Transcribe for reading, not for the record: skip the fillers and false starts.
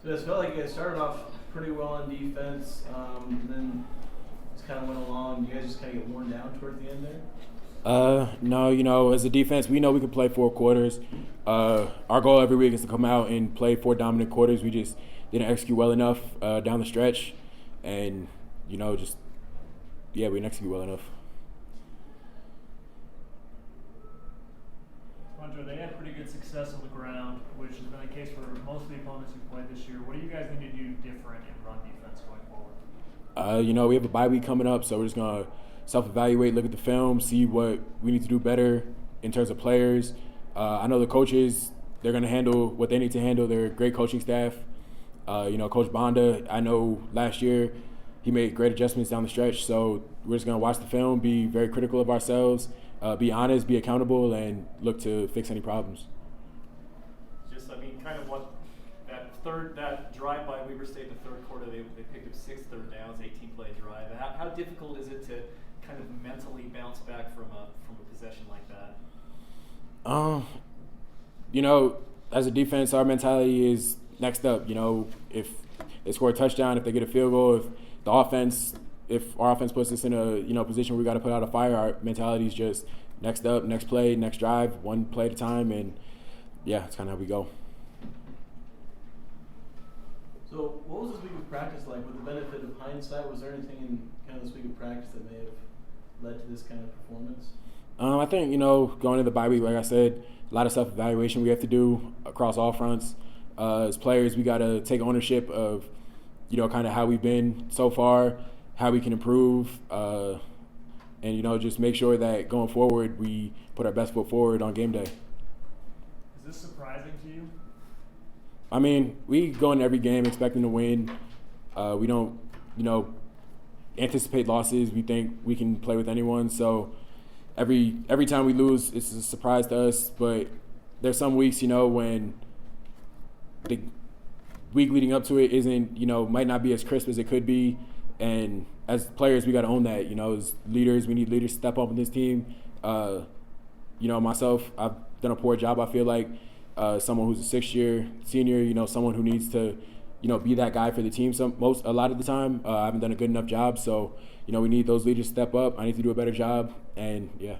So I just felt like you guys started off pretty well on defense, and then just kind of went along. You guys just kind of get worn down towards the end there? No, as a defense, we know we can play 4 quarters. Our goal every week is to come out and play 4 dominant quarters. We just didn't execute well enough down the stretch, and we didn't execute well enough. Hunter, they had pretty good success on the ground, which has been the case for most of the opponents who've played this year. What do you guys need to do different in run defense going forward? We have a bye week coming up, so we're just going to self-evaluate, look at the film, see what we need to do better in terms of players. I know the coaches, they're going to handle what they need to handle. They're a great coaching staff. Coach Bonda, I know last year he made great adjustments down the stretch, so we're just going to watch the film, be very critical of ourselves, be honest, be accountable, and look to fix any problems. Kind of what that drive by Weber State in the third quarter, they picked up 6 third downs, 18-play drive. How difficult is it to kind of mentally bounce back from a possession like that? As a defense, our mentality is next up. If they score a touchdown, if they get a field goal, if our offense puts us in a position where we got to put out a fire, our mentality is just next up, next play, next drive, one play at a time, and it's kind of how we go. So what was this week of practice like? With the benefit of hindsight, was there anything in kind of this week of practice that may have led to this kind of performance? I think, going into the bye week, like I said, a lot of self-evaluation we have to do across all fronts. As players, we got to take ownership of, kind of how we've been so far, how we can improve, and, just make sure that going forward we put our best foot forward on game day. Is this surprising to you? We go in every game expecting to win. We don't, anticipate losses. We think we can play with anyone. So every time we lose, it's a surprise to us. But there's some weeks, when the week leading up to it isn't, might not be as crisp as it could be. And as players, we got to own that. As leaders, we need leaders to step up in this team. Myself, I've done a poor job, I feel like. Someone who's a sixth-year senior, someone who needs to, be that guy for the team. A lot of the time, I haven't done a good enough job. So, we need those leaders to step up. I need to do a better job, and yeah.